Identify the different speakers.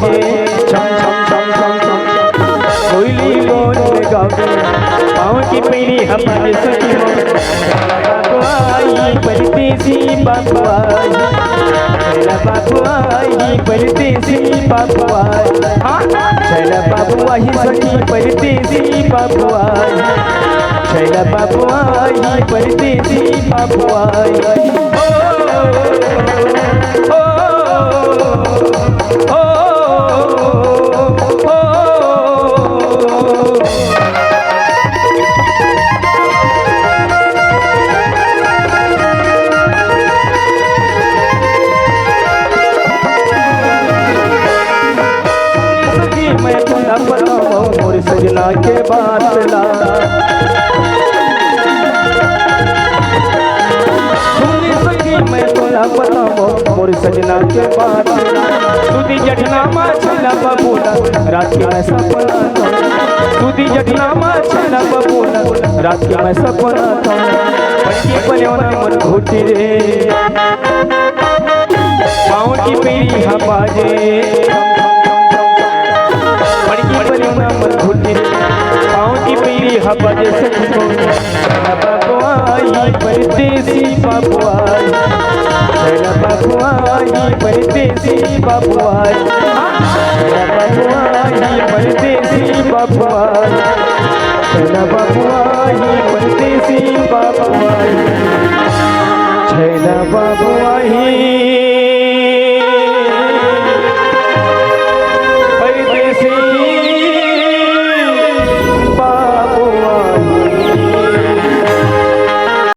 Speaker 1: बाजे छम छम छम छम छम कोयली बोल गावे पाँव की पीली हमारे सखी बाबू आई परदेसी बाबू आई चला बाबू आई परदेसी बाबू आई चला बाबू आई सखी परदेसी बाबू आई चला बाबू आई परदेसी बाबू आई मोर सजना के बात ला सुनी सखी मैं तोला बताओ मोर सजना के बात ला सुधी जटनामा छला बबूला रात के मैं सपना था सुधी जटनामा छला बबूला रात के मैं सपना था बड़की बलियों मन घोटी रे पाँव की पीली हबाजे पाँव की पीली हवा जैसे बाबू आई परदेसी बाबू आई बाबू आई परदेसी बाबू आई बाबू आई परदेसी बाबू आई बाबू आई परदेसी बाबू आई बाबू